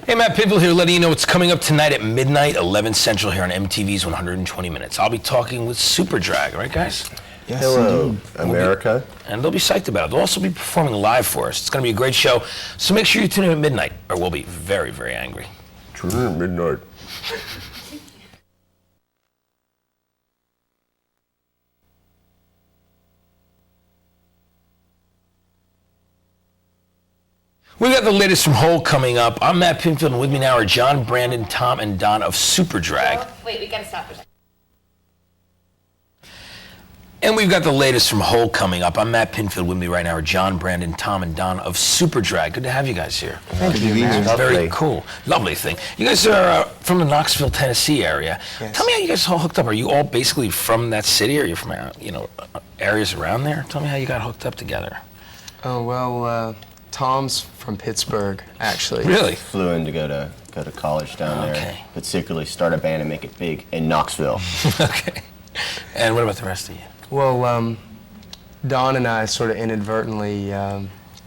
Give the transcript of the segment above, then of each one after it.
Hey, Matt Pinfield here, letting you know what's coming up tonight at midnight, 11 Central here on MTV's 120 Minutes. I'll be talking with Superdrag, right, guys? Yes, Hello, indeed. America. And they'll be psyched about it. They'll also be performing live for us. It's going to be a great show. So make sure you tune in at midnight, or we'll be very, very angry. Tune in at midnight. We got the latest from Hole coming up. I'm Matt Pinfield, and with me now are John, Brandon, Tom, and Don of Superdrag. Oh, wait, we gotta stop for a second. And we've got the latest from Hole coming up. I'm Matt Pinfield. With me right now are John, Brandon, Tom, and Don of Superdrag. Good to have you guys here. Thank you, man. Very cool. Lovely thing. You guys are from the Knoxville, Tennessee area. Yes. Tell me how you guys all hooked up. Are you all basically from that city, or are you from areas around there? Tell me how you got hooked up together. Oh, well, Tom's from Pittsburgh, actually. Really? Flew in to go to college down there. Okay. But secretly start a band and make it big in Knoxville. Okay. And what about the rest of you? Well, Don and I sort of inadvertently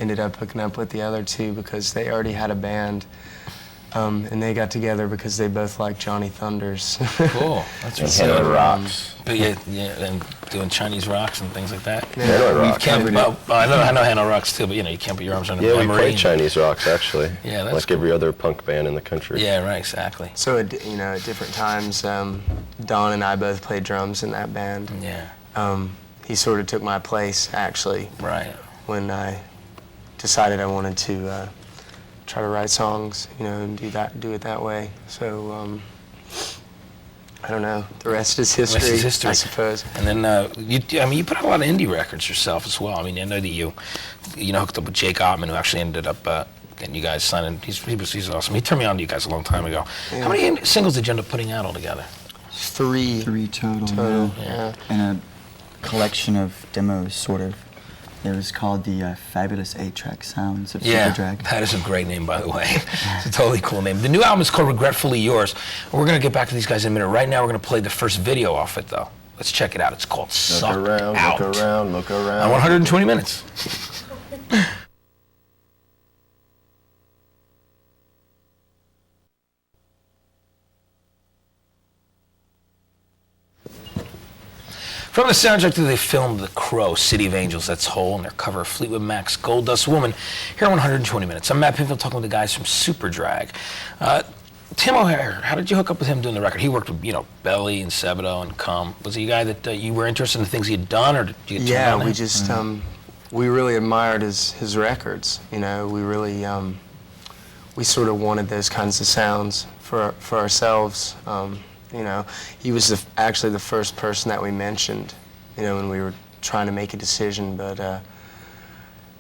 ended up hooking up with the other two because they already had a band. And they got together because they both like Johnny Thunders. Cool. That's And what's Hanoi up. Rocks. But yeah, and doing Chinese rocks and things like that. Hanoi You Rocks. can't, I know Hanoi Rocks too, but you can't put your arms around Yeah, the we memory. play Chinese rocks, actually. Yeah, that's like every other punk band in the country. Yeah, right, exactly. So, at different times, Don and I both played drums in that band. Yeah, He sort of took my place, actually, right. when I decided I wanted to try to write songs, and do it that way. So I don't know. The rest is history. Rest is history. I suppose. And then you put out a lot of indie records yourself as well. I mean, I know that you hooked up with Jake Ottman, who actually ended up getting you guys signed. He's awesome. He turned me on to you guys a long time ago. Yeah. How many singles did you end up putting out altogether? Three total. Yeah. And a collection of demos, sort of. It was called the Fabulous 8-Track Sounds of Yeah, Superdrag. that is a great name, by the way. It's a totally cool name. The new album is called Regretfully Yours. We're going to get back to these guys in a minute. Right now, we're going to play the first video off it, though. Let's check it out. It's called Suck Out. Look around, look around. On 120 Minutes. From the soundtrack to they filmed The Crow, City of Angels, that's Hole, and their cover of Fleetwood Mac's Gold Dust Woman, here on 120 Minutes. I'm Matt Pinfield talking with the guys from Superdrag. Tim O'Hare, how did you hook up with him doing the record? He worked with, Belly and Sebadoh and Cum. Was he a guy that you were interested in the things he had done, or did you get turned on Yeah, to we him? just we really admired his records. We really we sort of wanted those kinds of sounds for ourselves. He was actually the first person that we mentioned, when we were trying to make a decision, but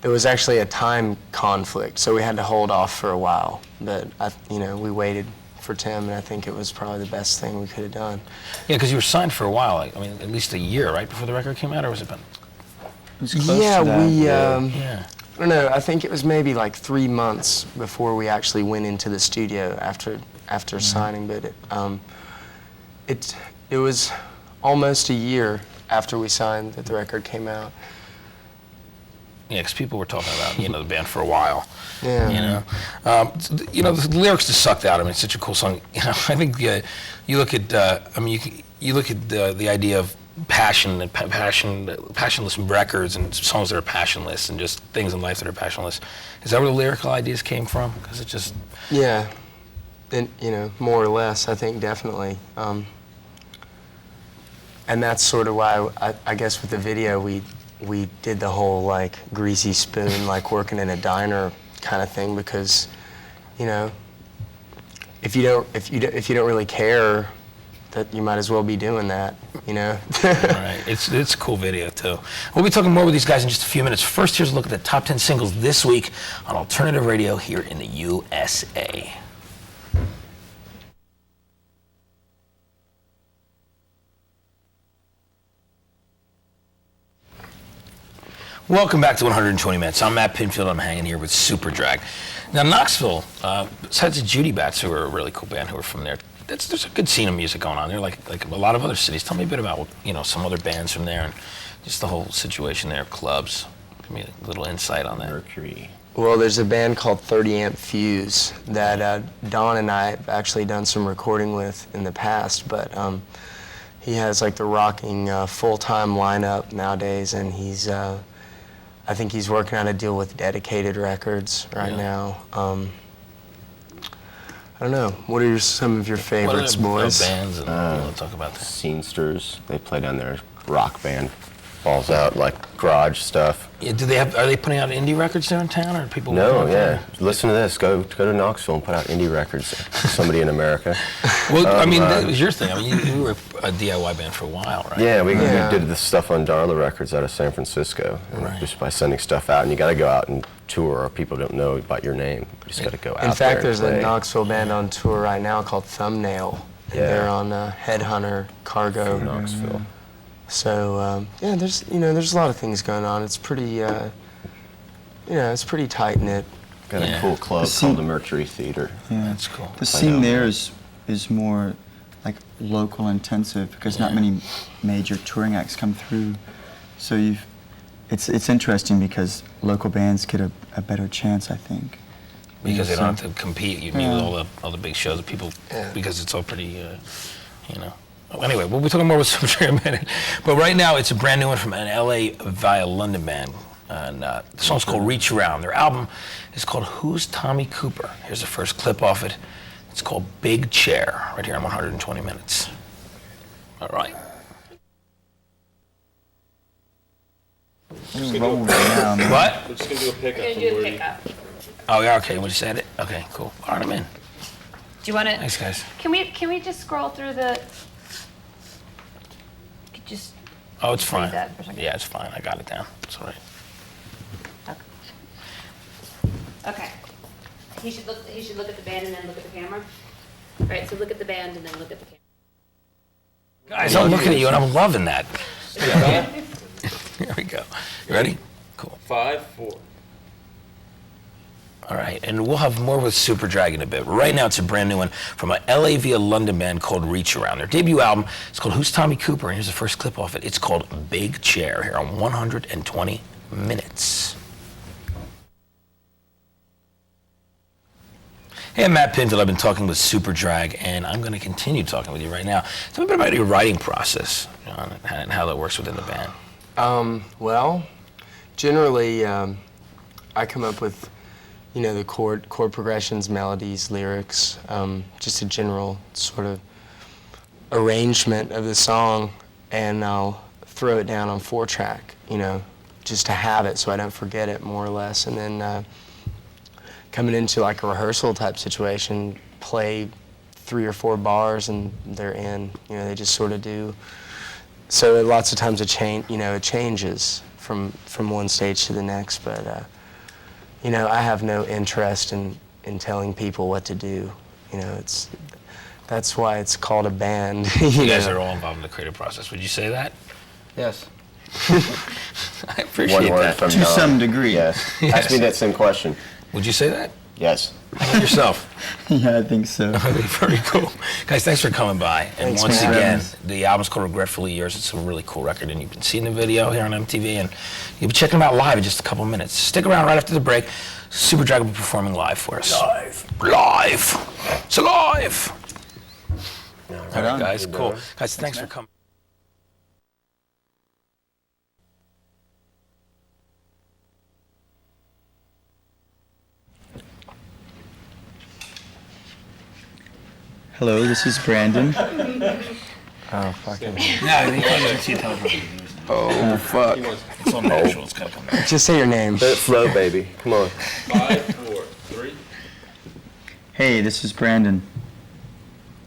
there was actually a time conflict, so we had to hold off for a while. But we waited for Tim, and I think it was probably the best thing we could have done. Yeah, because you were signed for a while, at least a year, right, before the record came out, or was it been? It was close Yeah, to that. Yeah. I don't know. I think it was maybe like 3 months before we actually went into the studio after signing, but it was almost a year after we signed that the record came out. Yeah, because people were talking about, the band for a while. Yeah. The lyrics just sucked out. It's such a cool song. I think you look at, you look at the idea of passion and passionless records and songs that are passionless and just things in life that are passionless. Is that where the lyrical ideas came from? Because it just... Yeah, and more or less, I think definitely. And that's sort of why I guess with the video we did the whole like greasy spoon, like working in a diner kind of thing, because if you don't really care, that you might as well be doing that, Right. It's a cool video too. We'll be talking more with these guys in just a few minutes. First, here's a look at the top 10 singles this week on alternative radio here in the USA. Welcome back to 120 Minutes. I'm Matt Pinfield. I'm hanging here with Superdrag. Now, Knoxville, besides the Judy Bats, who are a really cool band who are from there, there's a good scene of music going on there, like a lot of other cities. Tell me a bit about some other bands from there and just the whole situation there, clubs. Give me a little insight on that. Mercury. Well, there's a band called 30 Amp Fuse that Don and I have actually done some recording with in the past, but he has like the rocking full-time lineup nowadays, and he's, I think he's working on a deal with Dedicated Records right now. I don't know. What are some of your favorites, boys? Bands, and you want to talk about that? Scenesters, they play down there. Rock band, falls out like garage stuff. Yeah, are they putting out indie records there in town, or are people? No, working out yeah. there? Listen to this. Go to Knoxville and put out indie records. Somebody in America. Well, I mean, that was your thing. I mean, you were a DIY band for a while, right? Yeah, we Yeah. did this stuff on Darla Records out of San Francisco, and Right. just by sending stuff out. And you got to go out and tour, or people don't know about your name. You just got to go out. In fact, there there's and a play. Knoxville band on tour right now called Thumbnail. And Yeah. they're on Headhunter Cargo. Knoxville. So yeah, there's a lot of things going on. It's pretty it's pretty tight knit. Got Yeah. a cool club The scene- called the Mercury Theater. Yeah. That's cool. The scene there is more like local intensive because not many major touring acts come through. So it's interesting because local bands get a better chance, I think. Because they So- don't have to compete. You meet Yeah. with all the big shows. People, Yeah. because it's all pretty, Well, anyway, we'll be talking more with Superdrag in a minute. But right now, it's a brand new one from an LA via London band. And the song's called Reach Around. Their album is called Who's Tommy Cooper? Here's the first clip off it. It's called Big Chair, right here on 120 Minutes. All right. Roll down. What? We're just gonna do a pickup. We're gonna do a pickup. Oh, yeah, okay, we just said it? Okay, cool. All right, I'm in. Do you want to? Thanks, guys. Can we just scroll through the? Just Oh, it's fine. that for a second. Yeah, it's fine. I got it down. It's all right. okay. He should look at the band and then look at the camera. Right. So look at the band and then look at the camera. Guys, I'm looking at you and I'm loving that. Here we go. You ready? Cool. 5, 4. All right, and we'll have more with Superdrag in a bit. Right now, it's a brand new one from a LA via London band called Reach Around. Their debut album is called Who's Tommy Cooper? And here's the first clip off it. It's called Big Chair here on 120 Minutes. Hey, I'm Matt Pinfield. I've been talking with Superdrag, and I'm going to continue talking with you right now. Tell me a bit about your writing process, John, and how that works within the band. Well, generally, I come up with, the chord progressions, melodies, lyrics, just a general sort of arrangement of the song, and I'll throw it down on 4-track, just to have it so I don't forget it, more or less. And then coming into like a rehearsal type situation, play 3 or 4 bars and they're in. They just sort of do. So lots of times it changes from one stage to the next, but I have no interest in telling people what to do. That's why it's called a band. You guys are all involved in the creative process. Would you say that? Yes. I appreciate One word that. from To Don. some degree. Yes. Ask me that same question. Would you say that? Yes. How about yourself? Yeah, I think so. Very cool. Guys, thanks for coming by. And Thanks, once man. again, the album's called Regretfully Yours. It's a really cool record, and you can see the video here on MTV, and you'll be checking them out live in just a couple minutes. Stick around right after the break. Superdrag will be performing live for us. Live. It's alive. All right, on. guys, cool. Guys, thanks for coming. Hello, this is Brandon. Oh, fucking. Yeah, you can't see it. Oh, fuck. It's on natural. It's got to come back. Just say your name. Let it flow, baby. Come on. 5, 4, 3. Hey, this is Brandon.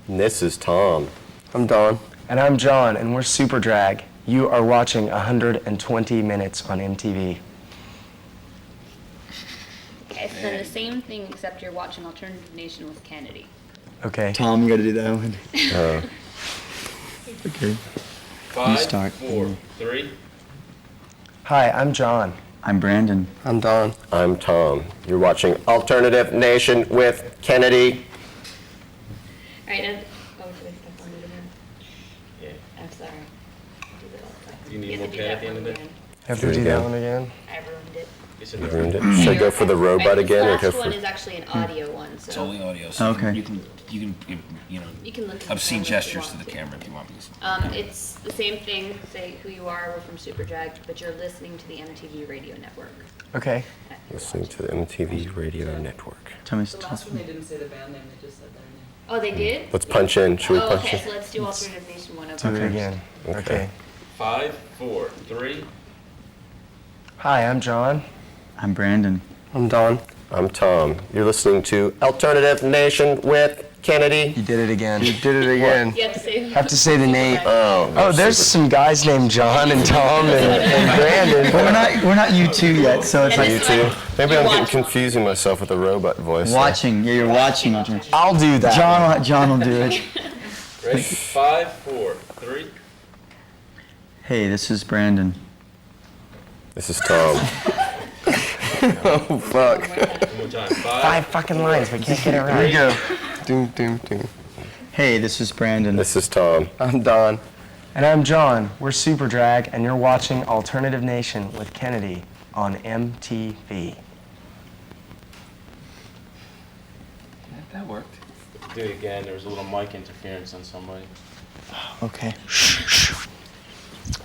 And this is Tom. I'm Don. And I'm John, and we're Superdrag. You are watching 120 Minutes on MTV. Okay. So then the same thing except you're watching Alternative Nation with Kennedy. Okay. Tom, you gotta do that one. Okay. 5, start. 4, 3. Hi, I'm John. I'm Brandon. I'm Don. I'm Tom. You're watching Alternative Nation with Kennedy. All right. And, oh, should I step on it again? Yeah. I'm sorry. I do that all the time. You need have more to do Ken that at the end one of it? again. Have Do to it do that again. one again? I ruined it. It's in You the ruined it. Should I go for the robot again or This go last one for? is actually an audio one, It's so only audio, so Okay. you can give, you can look at the obscene camera if you gestures to want the camera if you want me to. It's the same thing, say who you are, we're from Superdrag, but you're listening to the MTV radio network. Okay. Listening to the MTV radio network. Tell me. The last one, they didn't say the band name, they just said their name. Oh, they did? Let's punch in. Should we Oh, punch okay, in? so let's do Alternative Nation one Do over. it again. Okay. Okay. 5, 4, 3. Hi, I'm John. I'm Brandon. I'm Don. I'm Tom. You're listening to Alternative Nation with Kennedy. You did it again. You did it again. You have to say. Have to say the name. Oh, Oh, there's some guys named John and Tom and Brandon. We're not you two yet, so it's And like you this too. one, Maybe you I'm getting watch. confusing myself with the robot voice. watching. Yeah, you're watching. I'll do that. John will do it. Ready? 5, 4, 3. Hey, this is Brandon. This is Tom. Oh, fuck. One more time. 5. 5 fucking lines. We can't get it right. Here we go. Doom, doom, doom. Hey, this is Brandon. This is Tom. I'm Don. And I'm John. We're Superdrag, and you're watching Alternative Nation with Kennedy on MTV. That worked. Do it again. There was a little mic interference on somebody. Okay.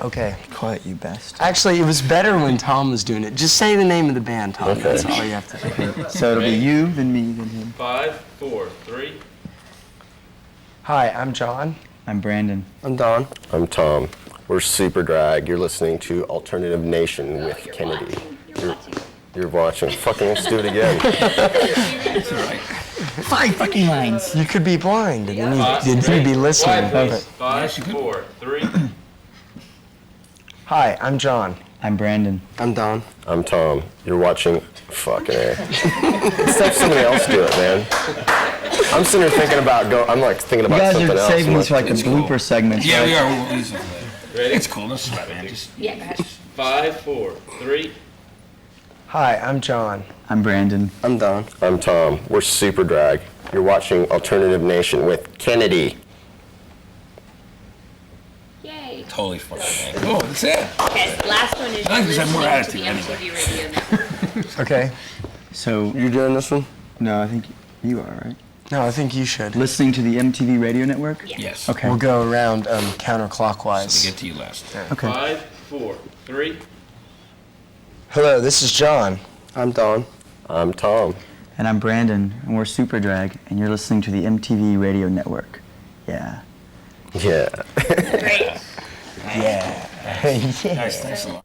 Okay. Quiet, you best. Actually, it was better when Tom was doing it. Just say the name of the band, Tom. Okay. That's all you have to do. So it'll be you, then me, then him. 5, 4, 3. Hi, I'm John. I'm Brandon. I'm Don. I'm Tom. We're Superdrag. You're listening to Alternative Nation with You're Kennedy. watching. You're watching. You're watching. Fucking let's do it again. It's all right. 5 fucking lines. You could be blind, and then you'd be listening. Quiet, please. 5, 4, 3. Hi, I'm John. I'm Brandon. I'm Don. I'm Tom. You're watching. Fucking A. Let's have somebody else do it, man. I'm sitting here thinking about I'm like thinking You about guys something are else. saving I'm these for like the It's cool. blooper segments. Yeah, right? we are. We'll use it for later. Ready? It's cool. That's right, man. Just Yeah, go ahead. 5, 4, 3. Hi, I'm John. I'm Brandon. I'm Don. I'm Tom. We're Superdrag. You're watching Alternative Nation with Kennedy. Yay. totally fucking. Oh, that's it. Okay, so last one is I think there's more listening to the attitude MTV radio network. Okay. So, You doing this one? no, I think you are, right? No, I think you should. Listening to the MTV radio network? Yeah. Yes. Okay. We'll go around So counterclockwise. we get to you last. Okay. 5, 4, 3. Hello, this is John. I'm Don. I'm Tom. And I'm Brandon, and we're Superdrag, and you're listening to the MTV radio network. Yeah. Yeah. Great. Yeah. Nice, thanks a lot.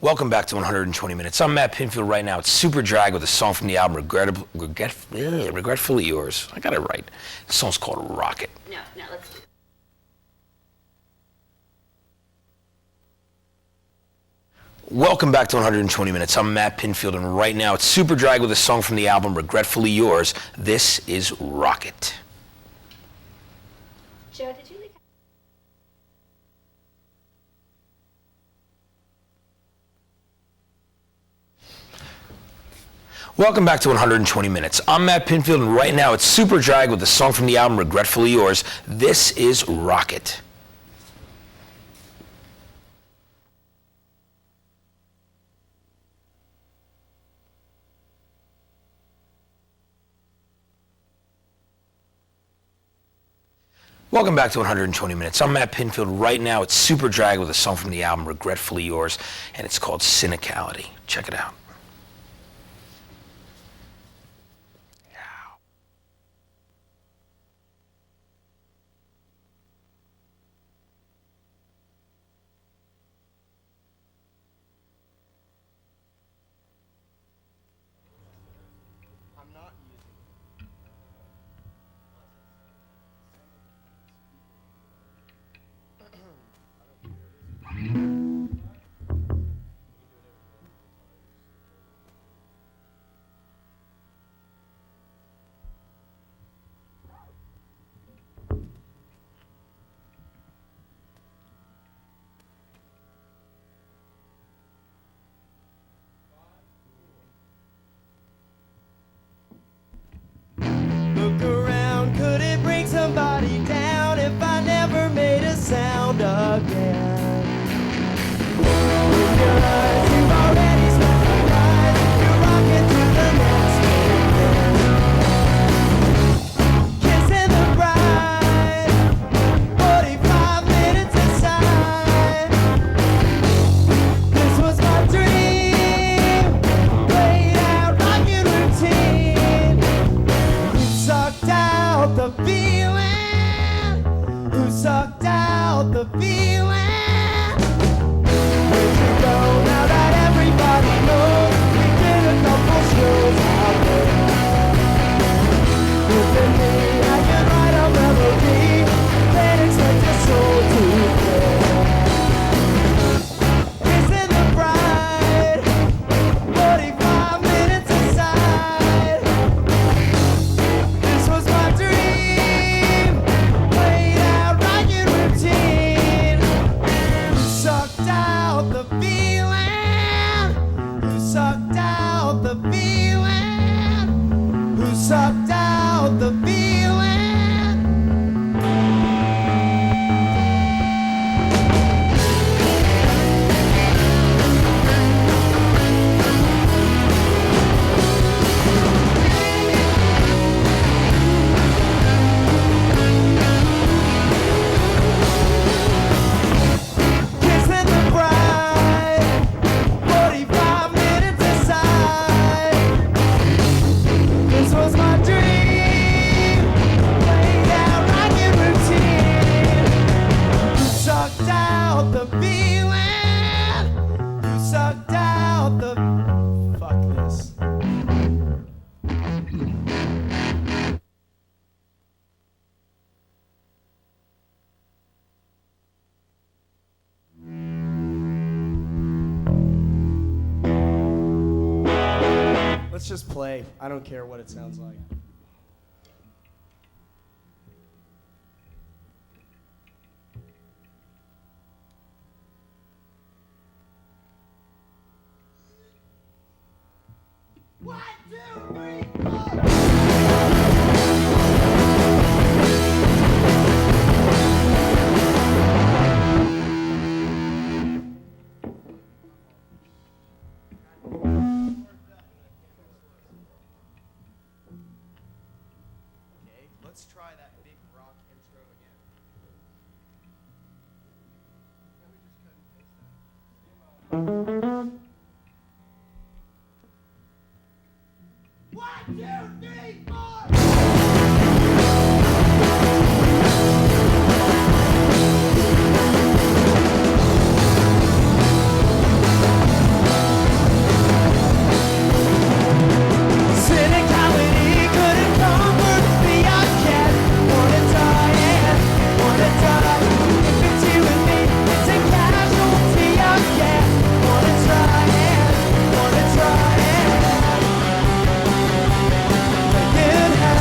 Welcome back to 120 Minutes. I'm Matt Pinfield right now. It's Superdrag with a song from the album Regretfully Yours. I got it right. The song's called Rocket. No, let's do it. Welcome back to 120 Minutes. I'm Matt Pinfield, and right now it's Superdrag with a song from the album Regretfully Yours. This is Rocket. Joe, did you leave? Welcome back to 120 Minutes. I'm Matt Pinfield, and right now it's Superdrag with a song from the album Regretfully Yours. This is Rocket. Welcome back to 120 Minutes. I'm Matt Pinfield. Right now, it's Superdrag with a song from the album Regretfully Yours, and it's called Cynicality. Check it out. Let's just play. I don't care what it sounds like. Let's try that big rock intro again. One, two, three, four! Cynicality couldn't comfort me, I can't wanna die and wanna die. If it's you and me, it's a casualty, I can't wanna try and wanna try and you'd have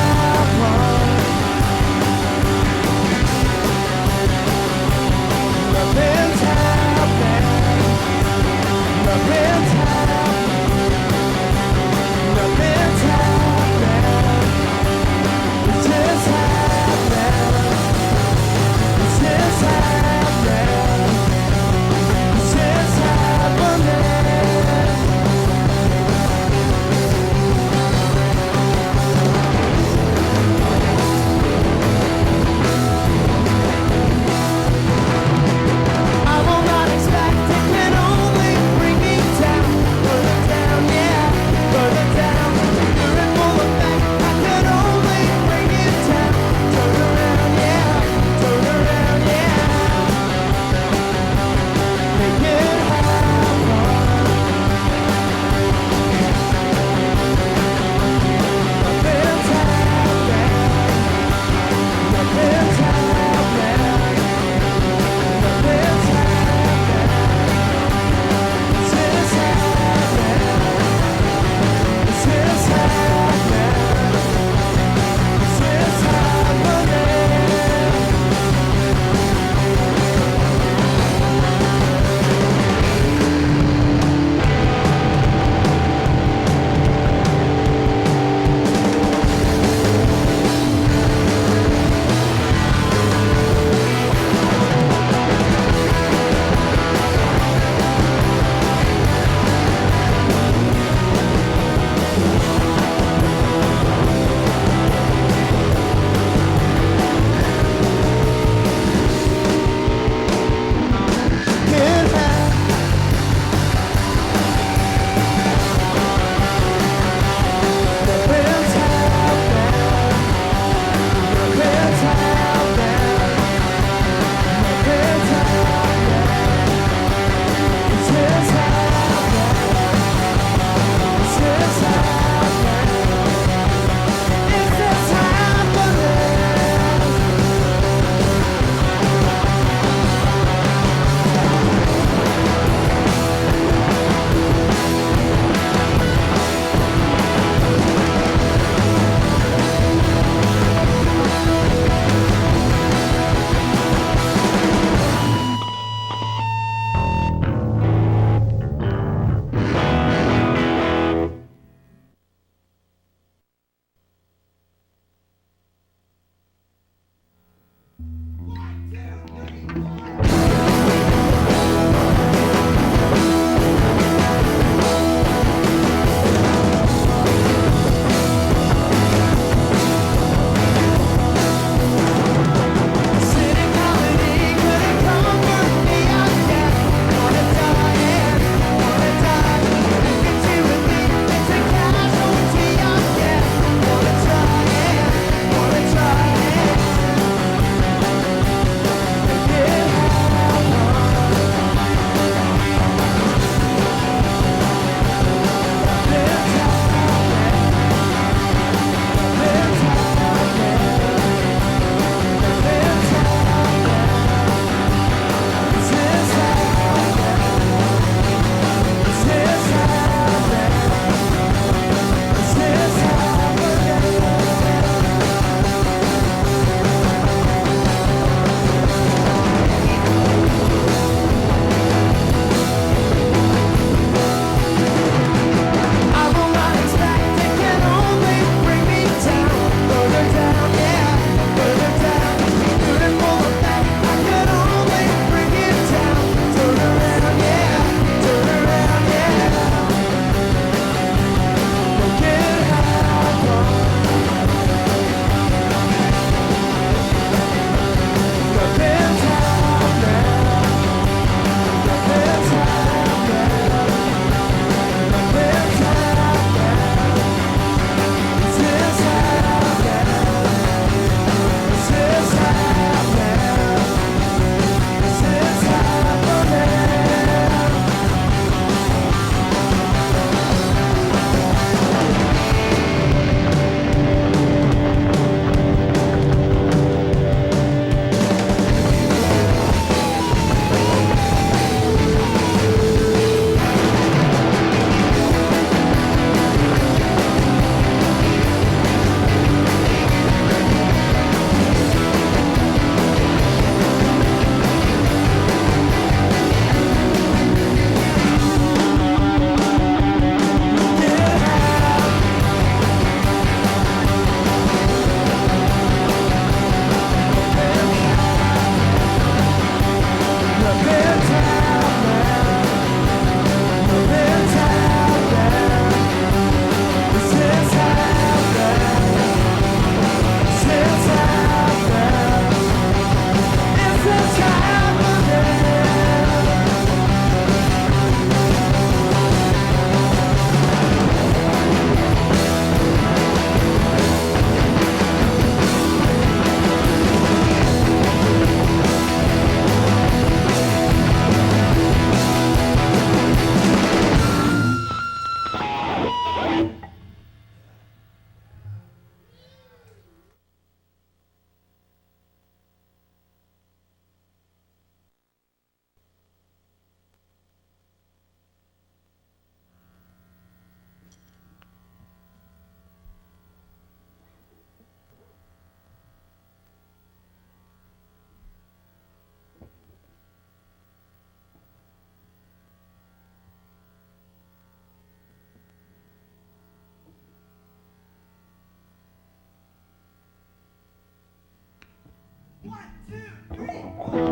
1, 2, 3.